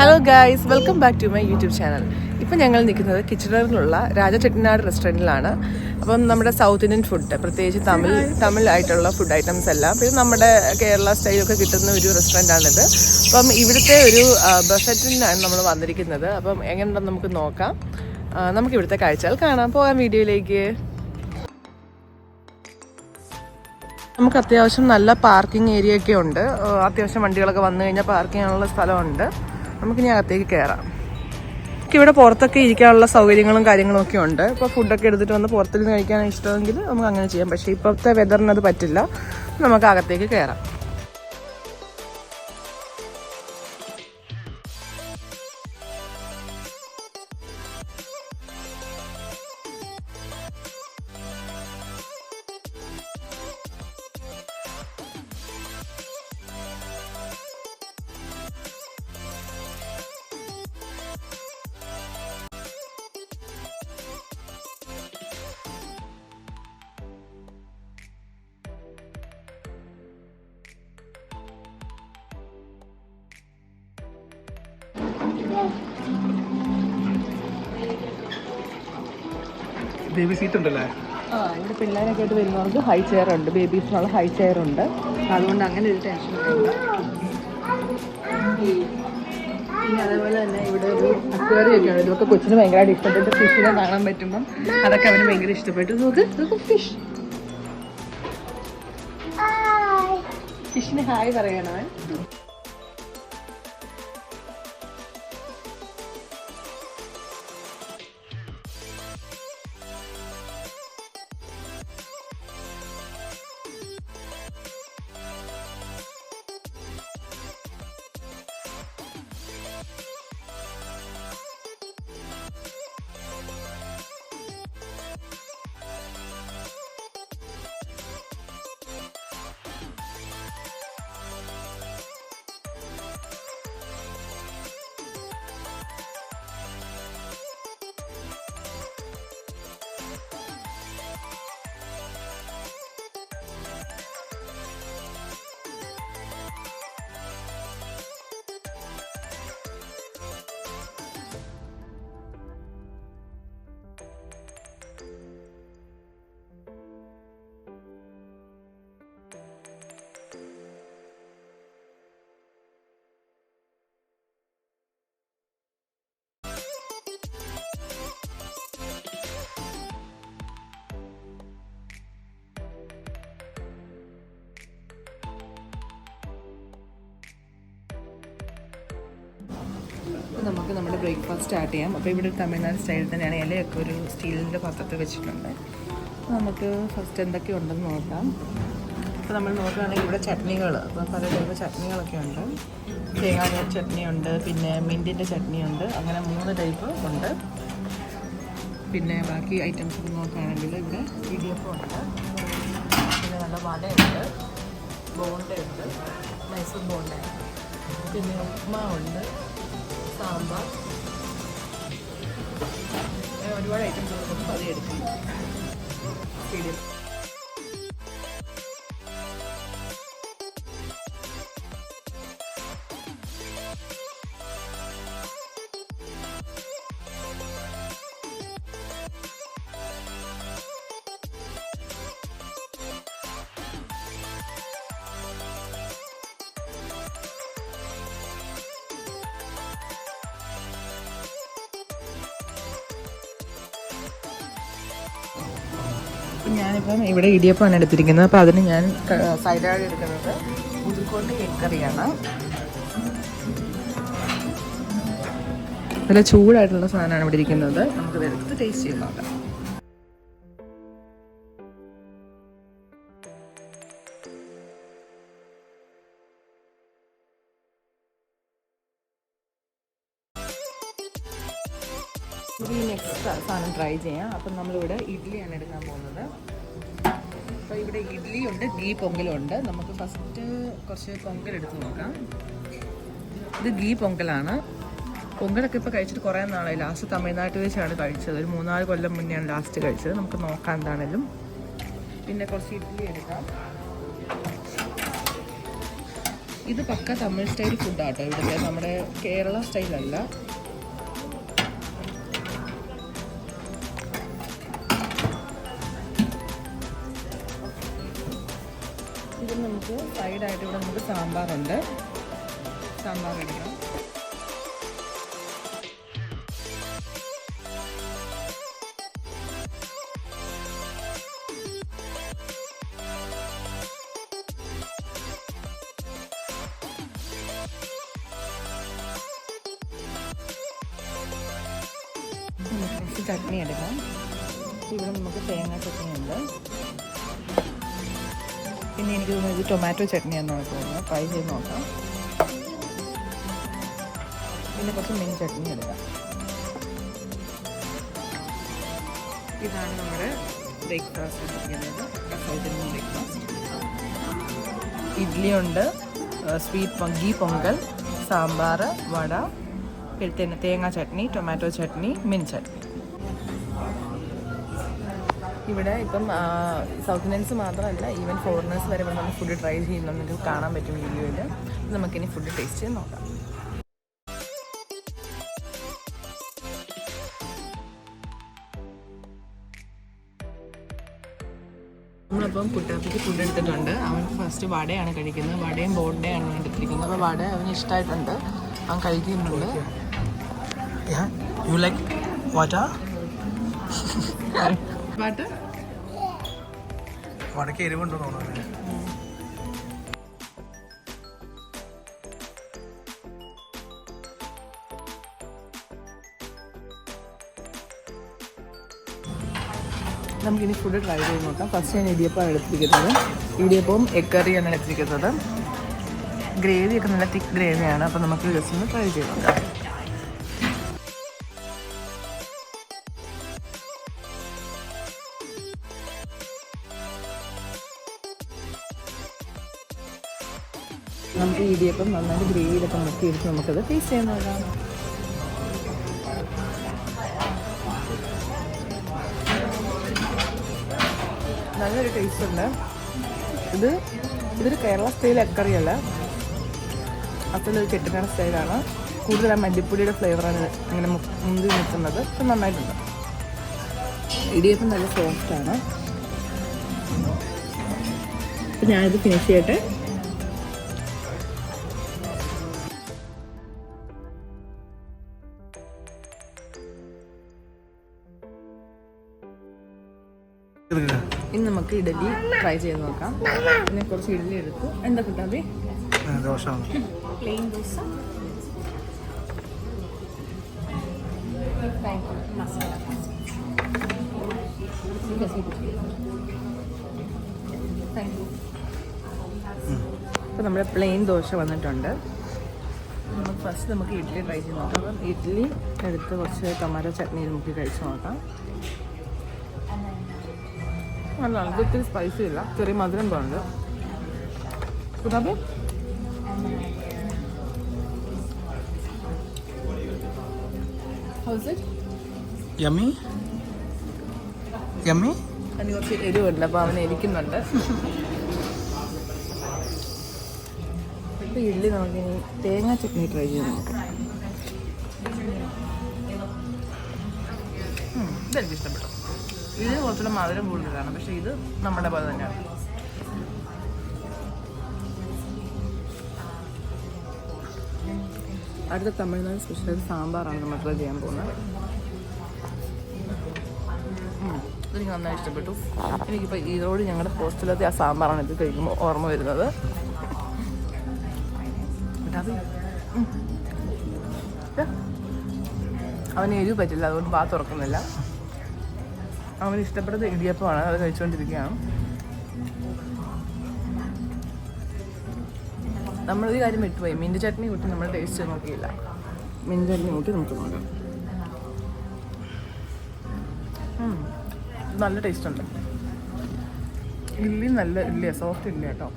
Hello guys, welcome back to my YouTube channel. ഇപ്പം ഞങ്ങൾ നിൽക്കുന്നത് കിച്ചണറിലുള്ള രാജ ചെട്ടിനാട് റെസ്റ്റോറൻറ്റിലാണ്. അപ്പം നമ്മുടെ സൗത്ത് ഇന്ത്യൻ ഫുഡ്, പ്രത്യേകിച്ച് തമിഴായിട്ടുള്ള ഫുഡ് ഐറ്റംസ് എല്ലാം, പിന്നെ നമ്മുടെ കേരള സ്റ്റൈലൊക്കെ കിട്ടുന്ന ഒരു റെസ്റ്റോറൻറ്റാണിത്. അപ്പം ഇവിടുത്തെ ഒരു ബഫറ്റിനാണ് നമ്മൾ വന്നിരിക്കുന്നത്. അപ്പം എങ്ങനെയുണ്ടെന്ന് നമുക്ക് നോക്കാം. നമുക്ക് ഇവിടുത്തെ കാഴ്ചകൾ കാണാം. പോകാം വീഡിയോയിലേക്ക്. നമുക്ക് അത്യാവശ്യം നല്ല പാർക്കിംഗ് ഏരിയ ഒക്കെ ഉണ്ട്. അത്യാവശ്യം വണ്ടികളൊക്കെ വന്നു കഴിഞ്ഞാൽ പാർക്ക് ചെയ്യാനുള്ള സ്ഥലമുണ്ട്. നമുക്ക് ഇനി അകത്തേക്ക് കയറാം. ഇവിടെ പുറത്തൊക്കെ ഇരിക്കാനുള്ള സൗകര്യങ്ങളും കാര്യങ്ങളും ഒക്കെ ഉണ്ട്. ഇപ്പോൾ ഫുഡൊക്കെ എടുത്തിട്ട് വന്ന് പുറത്തിരുന്ന് കഴിക്കാൻ ഇഷ്ടമെങ്കിൽ നമുക്ക് അങ്ങനെ ചെയ്യാം. പക്ഷേ ഇപ്പോഴത്തെ വെതറിന് അത് പറ്റില്ല. നമുക്ക് അകത്തേക്ക് കയറാം. ബേബി സീറ്റ് ഉണ്ടല്ലേ? ഇവിടെ പിള്ളേരൊക്കെ ആയിട്ട് വരുന്നവർക്ക് ഹൈ ചെയർ ഉണ്ട്. ബേബീസിനുള്ള ഹൈ ചെയർ ഉണ്ട്. അതുകൊണ്ട് അങ്ങനെ ഒരു ടെൻഷൻ വേണ്ട. പിന്നെ അതേപോലെ തന്നെ ഇവിടെ ഒരു അക്വേറിയം ഒക്കെ ഉണ്ട്. ഇതൊക്കെ കൊച്ചിന് ഭയങ്കരമായിട്ട് ഇഷ്ടപ്പെട്ടു. ഫിഷിനെ കാണാൻ പറ്റുമ്പം അതൊക്കെ അവന് ഭയങ്കര ഇഷ്ടപ്പെട്ടു. നോക്ക് ഫിഷ്. ഫിഷിന് ഹായ് പറയണേ. നമുക്ക് നമ്മുടെ ബ്രേക്ക്ഫാസ്റ്റ് സ്റ്റാർട്ട് ചെയ്യാം. അപ്പോൾ ഇവിടെ തമിഴ്നാട് സ്റ്റൈലിൽ തന്നെയാണ്. ഇലയൊക്കെ ഒരു സ്റ്റീലിൻ്റെ പാത്രത്തിൽ വെച്ചിട്ടുണ്ട്. നമുക്ക് ഫസ്റ്റ് എന്തൊക്കെ ഉണ്ടെന്ന് നോക്കാം. അപ്പോൾ നമ്മൾ നോക്കുകയാണെങ്കിൽ ഇവിടെ ചട്നികൾ, അപ്പോൾ പല ടൈപ്പ് ചട്നികളൊക്കെ ഉണ്ട്. തേങ്ങാ ചട്നി ഉണ്ട്, പിന്നെ മിൻറ്റിൻ്റെ ചട്നി ഉണ്ട്. അങ്ങനെ 3 ടൈപ്പ് ഉണ്ട്. പിന്നെ ബാക്കി ഐറ്റംസ് ഒക്കെ നോക്കുകയാണെങ്കിൽ ഇവിടെ ഇടിയപ്പം ഉണ്ട്, പിന്നെ നല്ല വടയുണ്ട്, ബോണ്ടയുണ്ട്, മൈസൂർ ബോണ്ട, പിന്നെ ഉപ്മാവുണ്ട്, സാമ്പാർ, ഒരുപാട് ഐറ്റംസ് നമുക്ക് പതി എടുക്കാം. ഞാനിപ്പം ഇവിടെ ഇടിയപ്പമാണ് എടുത്തിരിക്കുന്നത്. അപ്പോൾ അതിന് ഞാൻ സൈഡായിട്ട് എടുക്കുന്നത് മുതുക്കോട്ട് എഗ് കറിയാണ്. നല്ല ചൂടായിട്ടുള്ള സാധനമാണ് ഇവിടെ ഇരിക്കുന്നത്. നമുക്കിത് എടുത്ത് ടേസ്റ്റ് ചെയ്ത് നോക്കാം. ഈ നെക്സ്റ്റ് സാധനം ട്രൈ ചെയ്യാം. അപ്പം നമ്മളിവിടെ ഇഡ്ഡലിയാണ് എടുക്കാൻ പോകുന്നത്. അപ്പോൾ ഇവിടെ ഇഡ്ഡലി ഉണ്ട്, ഗീ പൊങ്കലും ഉണ്ട്. നമുക്ക് ഫസ്റ്റ് കുറച്ച് പൊങ്കൽ എടുത്ത് നോക്കാം. ഇത് ഗീ പൊങ്കലാണ്. പൊങ്കലൊക്കെ ഇപ്പോൾ കഴിച്ചിട്ട് കുറേ നാളായി. ലാസ്റ്റ് തമിഴ്നാട്ടിൽ വെച്ചാണ് കഴിച്ചത്. ഒരു 3-4 കൊല്ലം മുന്നെയാണ് ലാസ്റ്റ് കഴിച്ചത്. നമുക്ക് നോക്കാം എന്താണേലും. പിന്നെ കുറച്ച് ഇഡ്ഡലി എടുക്കാം. ഇത് പക്ക തമിഴ് സ്റ്റൈൽ ഫുഡാട്ടോ ഇവിടുത്തെ, നമ്മുടെ കേരള സ്റ്റൈലല്ല. ഇത് നമുക്ക് സൈഡായിട്ട് ഇവിടെ നമുക്ക് സാമ്പാറുണ്ട്. സാമ്പാർ എടുക്കാം. കുറച്ച് ചട്നി എടുക്കാം. ഇവിടെ നമുക്ക് തേങ്ങ ചട്നി ഉണ്ട്. പിന്നെ എനിക്ക് തോന്നുന്നത് ഇത് ടൊമാറ്റോ ചട്നിയാണെന്ന് തോന്നുന്നു. ട്രൈ ചെയ്ത് നോക്കാം. പിന്നെ കുറച്ച് മീൻ ചട്നി എടുക്കാം. ഇതാണ് നമ്മുടെ ബ്രേക്ക്ഫാസ്റ്റ് എടുക്കുന്നത്. South Indian breakfast. ഇഡ്ഡലി ഉണ്ട്, സ്വീറ്റ് ഗീ പൊങ്കൽ, സാമ്പാർ, വട, പിന്നെ തേങ്ങ ചട്നി, ടൊമാറ്റോ ചട്നി, മീൻ ചട്നി. ഇവിടെ ഇപ്പം സൗത്ത് ഇന്ത്യൻസ് മാത്രമല്ല, ഈവൻ ഫോറിനേഴ്സ് വരെ ഇവിടെ നമ്മൾ ഫുഡ് ട്രൈ ചെയ്യുന്നത് നിങ്ങൾക്ക് കാണാൻ പറ്റും വീഡിയോയിൽ. നമുക്കിനി ഫുഡ് ടേസ്റ്റ് ചെയ്ത് നോക്കാം. നമ്മളിപ്പം കുട്ടാപ്പിക്ക് ഫുഡ് എടുത്തിട്ടുണ്ട്. അവൻ ഫസ്റ്റ് വടയാണ് കഴിക്കുന്നത്. വടയും ബോണ്ടയാണ് എടുത്തിരിക്കുന്നത്. അപ്പോൾ വട അവന് ഇഷ്ടമായിട്ടുണ്ട്, അവൻ കഴിക്കുന്നുണ്ട്. You like water? വാട്ട് വടക്ക് എരിവുണ്ടോ തോന്നുന്നു. നമുക്കിനി ഫുഡ് ട്രൈ ചെയ്ത് നോക്കാം. ഫസ്റ്റ് ഞാൻ ഇടിയപ്പമാണ് എടുത്തിരിക്കുന്നത്. ഇടിയപ്പവും എഗ് കറിയാണ് എടുത്തിരിക്കുന്നത്. ഗ്രേവിയൊക്കെ നല്ല തിക്ക് ഗ്രേവിയാണ്. അപ്പോൾ നമുക്ക് ജസ്റ്റ് ഒന്ന് ട്രൈ ചെയ്ത് നോക്കാം. നമുക്ക് ഇടിയപ്പം നന്നായിട്ട് ഗ്രേവിയിലൊക്കെ മുക്കിയെടുത്ത് നമുക്കത് ടേസ്റ്റ് ചെയ്യാൻ നോക്കാം. നല്ലൊരു ടേസ്റ്റ് ഉണ്ട്. ഇതൊരു കേരള സ്റ്റൈൽ എക്കറിയല്ല, അതൊരു ചെട്ടിനാട് സ്റ്റൈലാണ്. കൂടുതൽ ആ മല്ലിപ്പൊടിയുടെ ഫ്ലേവറാണ് ഇങ്ങനെ മുന്തി നിൽക്കുന്നത്. പക്ഷെ നന്നായിട്ടുണ്ട്. ഇടിയപ്പം നല്ല സോഫ്റ്റാണ്. അപ്പം ഞാനിത് ഫിനിഷ് ചെയ്യട്ടെ. ഇനി നമുക്ക് ഇഡലി ട്രൈ ചെയ്ത് നോക്കാം. പിന്നെ കുറച്ച് ഇഡലി എടുത്തു. എന്താ കിട്ടാതെ ദോശ, പ്ലെയിൻ ദോശ, മസാല. അപ്പോൾ നമ്മുടെ പ്ലെയിൻ ദോശ വന്നിട്ടുണ്ട്. ഫസ്റ്റ് നമുക്ക് ഇഡ്ഡലി ട്രൈ ചെയ്ത് നോക്കാം. അപ്പം ഇഡ്ഡലി എടുത്ത് കുറച്ച് ടൊമാറ്റോ ചട്നിയിൽ മുക്കി കഴിച്ച് നോക്കാം. നല്ല ഒത്തിരി സ്പൈസി ഇല്ല, ചെറിയ മധുരം പോകുന്നുണ്ട്. കൂടാതെ യമ്മി അതിന് കുറച്ച് എരിവുണ്ട്, അപ്പോൾ അവന് എരിക്കുന്നുണ്ട്. ഇപ്പോൾ ഇഡ്ഡലി നമുക്കിനി തേങ്ങാ ചട്നി ട്രൈ ചെയ്ത് നോക്കാം. ഇതെനിക്ക് ഇഷ്ടപ്പെട്ടു. ഇതിന് കുറച്ചുകൂടെ മധുരം കൂടുതലാണ്, പക്ഷേ ഇത് നമ്മുടെ പോലെ തന്നെയാണ്. അടുത്ത തമിഴ്നാട് സ്പെഷ്യൽ സാമ്പാറാണ് നമ്മൾ ട്രൈ ചെയ്യാൻ പോകുന്നത്. എനിക്ക് നന്നായി ഇഷ്ടപ്പെട്ടു. എനിക്കിപ്പോൾ ഈറോട് ഞങ്ങളുടെ ഹോസ്റ്റലിലത്തെ ആ സാമ്പാറാണ് ഇത് കഴിക്കുമ്പോൾ ഓർമ്മ വരുന്നത്. അവന് എരിവ് പറ്റില്ല, അതുകൊണ്ട് വാ തുറക്കുന്നില്ല. അവന് ഇഷ്ടപ്പെട്ടത് ഇടിയപ്പമാണ്, അത് കഴിച്ചുകൊണ്ടിരിക്കുകയാണ്. നമ്മളൊരു കാര്യം വിട്ടുപോയി, മിൻറ്റ് ചട്നി കൂട്ടി നമ്മൾ ടേസ്റ്റ് നോക്കിയില്ല. മിൻറ്റ് ചട്നി കൂട്ടി നമുക്ക് നോക്കാം. നല്ല ടേസ്റ്റ് ഉണ്ട്. ഇഡ്ഡലി നല്ല ഇഡ്ഡലിയാണ്, സോഫ്റ്റ് ഇഡ്ഡലി കേട്ടോ.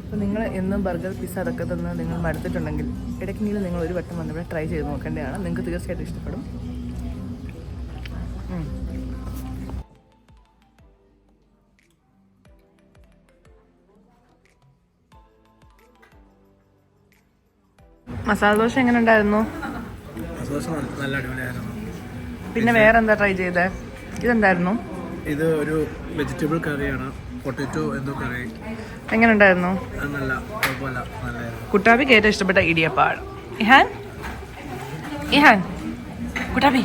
അപ്പോൾ നിങ്ങൾ എന്നും ബർഗർ, പിസ്സ അതൊക്കെ തന്ന് നിങ്ങൾ മടുത്തിട്ടുണ്ടെങ്കിൽ ഇടയ്ക്കെങ്കിലും നിങ്ങൾ ഒരു വട്ടം വന്നിവിടെ ട്രൈ ചെയ്ത് നോക്കേണ്ടതാണ്. നിങ്ങൾക്ക് തീർച്ചയായിട്ടും ഇഷ്ടപ്പെടും. മസാല ദോശ എങ്ങനെ ഉണ്ടായിരുന്നു? ദോശ നല്ല അടിപൊളിയായിരുന്നു. പിന്നെ വേറെ എന്താ ട്രൈ ചെയ്തേ? ഇതെന്തായിരുന്നു? ഇത് ഒരു വെജിറ്റബിൾ കറിയാണ്, പൊട്ടറ്റോ എന്തോ കറി. എങ്ങനെ ഉണ്ടായിരുന്നു? നല്ല കുഴപ്പമില്ല, നല്ലതായിരുന്നു. കുട്ടാപ്പിക്ക് ഏറ്റവും ഇഷ്ടപ്പെട്ട ഇടിയപ്പാണ്. ഇഹാൻ കുട്ടാപ്പി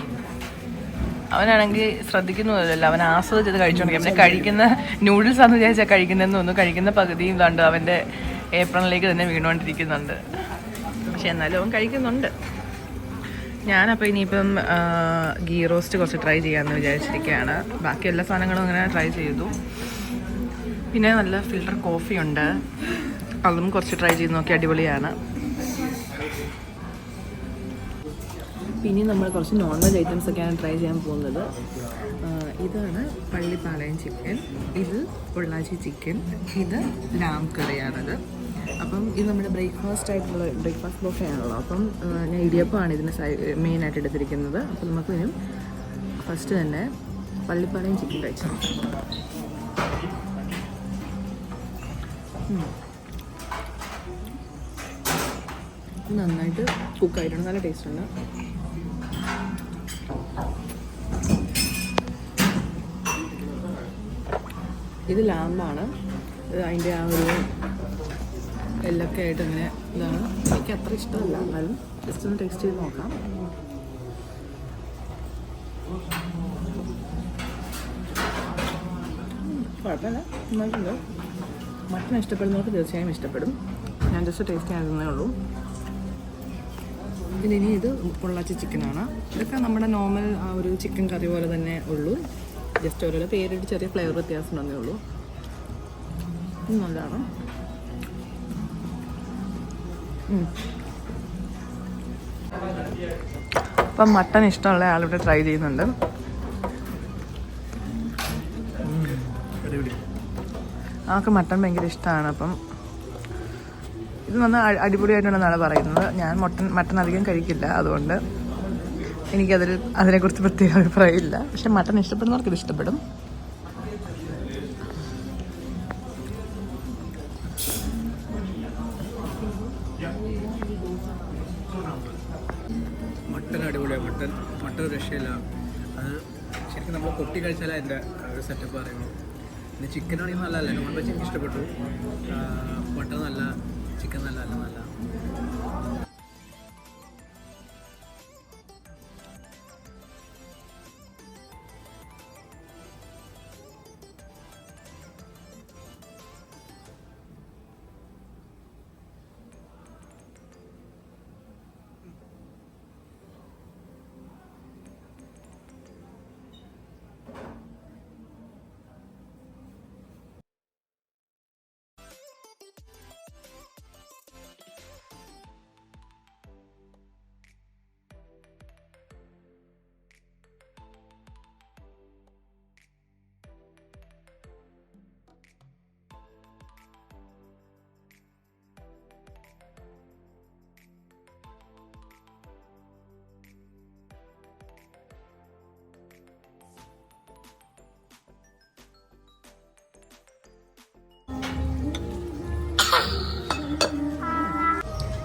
അവനാണെങ്കിൽ ശ്രദ്ധിക്കുന്നില്ലല്ലോ, അവൻ ആസ്വദിച്ചത് കഴിച്ചോണ്ടിരിക്കും. അവനെ കഴിക്കുന്ന നൂഡിൽസ് ആണെന്ന് വിചാരിച്ചാൽ കഴിക്കുന്നതെന്ന് തോന്നുന്നു. കഴിക്കുന്ന പകുതിയും കണ്ട് അവൻ്റെ ഏപ്രിലേക്ക് തന്നെ വീണുകൊണ്ടിരിക്കുന്നുണ്ട്. പക്ഷെ എന്നാലും അവൻ കഴിക്കുന്നുണ്ട്. ഞാനപ്പോൾ ഇനിയിപ്പം ഗീ റോസ്റ്റ് കുറച്ച് ട്രൈ ചെയ്യാമെന്ന് വിചാരിച്ചിരിക്കുകയാണ്. ബാക്കി എല്ലാ സാധനങ്ങളും അങ്ങനെ ട്രൈ ചെയ്തു. പിന്നെ നല്ല ഫിൽറ്റർ കോഫി ഉണ്ട്, അതും കുറച്ച് ട്രൈ ചെയ്ത് നോക്കി, അടിപൊളിയാണ്. പിന്നെ നമ്മൾ കുറച്ച് നോൺ വെജ് ഐറ്റംസ് ഒക്കെയാണ് ട്രൈ ചെയ്യാൻ പോകുന്നത്. ഇതാണ് പള്ളിപ്പാളയം ചിക്കൻ, ഇത് പൊള്ളാച്ചി ചിക്കൻ, ഇത് ലാം കറിയാണത്. അപ്പം ഇത് നമ്മുടെ ബ്രേക്ക്ഫാസ്റ്റ് ആയിട്ടുള്ള ബ്രേക്ക്ഫാസ്റ്റ് ബൊഫേ ആണല്ലോ. അപ്പം ഞാൻ ഇടിയപ്പമാണ് ഇതിന് മെയിനായിട്ട് എടുത്തിരിക്കുന്നത്. അപ്പം നമുക്ക് ഇതിനും ഫസ്റ്റ് തന്നെ പള്ളിപ്പാളയം ചിക്കൻ കഴിച്ചു. നന്നായിട്ട് കുക്കായിട്ടുണ്ട്, നല്ല ടേസ്റ്റ് ഉണ്ട്. ഇത് ലാമ്പാണ്. അതിൻ്റെ ആ ഒരു എല്ലൊക്കെ ആയിട്ട് ഇങ്ങനെ ഇതാണ്. എനിക്ക് അത്ര ഇഷ്ടമല്ല, എന്നാലും ജസ്റ്റ് ഒന്ന് ടേസ്റ്റ് ചെയ്ത് നോക്കാം. കുഴപ്പമില്ല, നന്നായിട്ടുണ്ട്. മട്ടൺ ഇഷ്ടപ്പെടുന്നവർക്ക് തീർച്ചയായും ഇഷ്ടപ്പെടും. ഞാൻ ജസ്റ്റ് ടേസ്റ്റ് ചെയ്യാനേ ഉള്ളൂ. പിന്നെ ഇനി ഇത് പൊള്ളാച്ചി ചിക്കനാണ്. ഇതൊക്കെ നമ്മുടെ നോർമൽ ആ ഒരു ചിക്കൻ കറി പോലെ തന്നെ ഉള്ളൂ. ജസ്റ്റ് ഓരോ പേരിട്ട് ചെറിയ ഫ്ലേവർ വ്യത്യാസം ഉണ്ടെന്നേ ഉള്ളൂ. നല്ലതാണ്. അപ്പം മട്ടൺ ഇഷ്ടമുള്ള ആളിവിടെ ട്രൈ ചെയ്യുന്നുണ്ട്. ആൾക്ക് മട്ടൺ ഭയങ്കര ഇഷ്ടമാണ്. അപ്പം ഇത് വന്ന് അടിപൊളിയായിട്ടുണ്ടെന്നാണ് പറയുന്നത്. ഞാൻ മട്ടൺ അധികം കഴിക്കില്ല, അതുകൊണ്ട് അതിനെക്കുറിച്ച് പ്രത്യേക അഭിപ്രായമില്ല. പക്ഷെ മട്ടൺ ഇഷ്ടപ്പെടുന്നവർക്ക് ഇത് ഇഷ്ടപ്പെടും. മട്ടൻ അടിപൊളിയാണ്. മട്ടൻ രക്ഷയില്ല. അത് ശരിക്കും നമ്മൾ കൊട്ടി കഴിച്ചാലേ അതിൻ്റെ ഒരു സെറ്റപ്പ് അറിയുള്ളൂ. പിന്നെ ചിക്കനാണെങ്കിൽ നല്ലതല്ല, നോൺ വെജ് എനിക്ക് ഇഷ്ടപ്പെട്ടു. മട്ടൻ നല്ല, ചിക്കൻ നല്ല.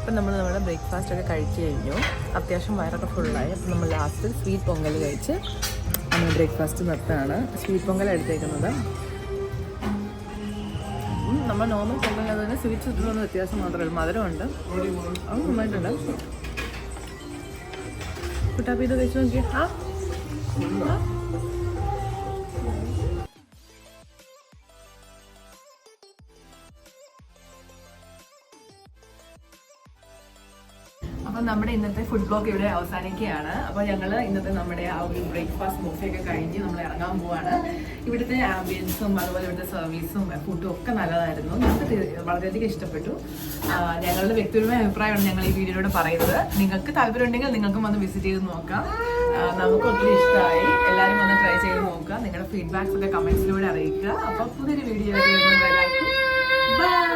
അപ്പം നമ്മൾ നമ്മുടെ ബ്രേക്ക്ഫാസ്റ്റ് ഒക്കെ കഴിച്ച് കഴിഞ്ഞു. അത്യാവശ്യം വയറൊക്കെ ഫുള്ളായി. അപ്പം നമ്മൾ ലാസ്റ്റ് സ്വീറ്റ് പൊങ്കൽ കഴിച്ച് നമ്മൾ ബ്രേക്ക്ഫാസ്റ്റ് നിർത്തുകയാണ്. സ്വീറ്റ് പൊങ്കൽ എടുത്തേക്കുന്നത് നമ്മൾ നോർമൽ പൊങ്കൽ തന്നെ സ്വീറ്റ്സ് ഇട്ടുള്ള വ്യത്യാസം മാത്രമേ ഉള്ളൂ. മധുരമുണ്ട്, അത് നന്നായിട്ടുണ്ട്. കുട്ടാപ്പി ഇത് കഴിച്ച് നോക്കി. അപ്പം നമ്മുടെ ഇന്നത്തെ ഫുഡ് ബ്ലോഗ് ഇവിടെ അവസാനിക്കുകയാണ്. അപ്പോൾ ഞങ്ങൾ ഇന്നത്തെ നമ്മുടെ ആ ഒരു ബ്രേക്ക്ഫാസ്റ്റ് ബുഫയൊക്കെ കഴിഞ്ഞ് നമ്മൾ ഇറങ്ങാൻ പോവാണ്. ഇവിടുത്തെ ആംബിയൻസും അതുപോലെ ഇവിടുത്തെ സർവീസും ഫുഡും ഒക്കെ നല്ലതായിരുന്നു. ഞങ്ങൾക്ക് വളരെയധികം ഇഷ്ടപ്പെട്ടു. ഞങ്ങളുടെ വ്യക്തിപരമായ അഭിപ്രായമാണ് ഞങ്ങൾ ഈ വീഡിയോയിലൂടെ പറയുന്നത്. നിങ്ങൾക്ക് താല്പര്യം ഉണ്ടെങ്കിൽ നിങ്ങൾക്കും വന്ന് വിസിറ്റ് ചെയ്ത് നോക്കാം. നമുക്ക് ഒത്തിരി ഇഷ്ടമായി. എല്ലാവരും വന്ന് ട്രൈ ചെയ്ത് നോക്കുക. നിങ്ങളുടെ ഫീഡ്ബാക്സ് ഒക്കെ കമൻസിലൂടെ അറിയിക്കുക. അപ്പോൾ പുതിയൊരു വീഡിയോ എല്ലാവർക്കും ബൈ.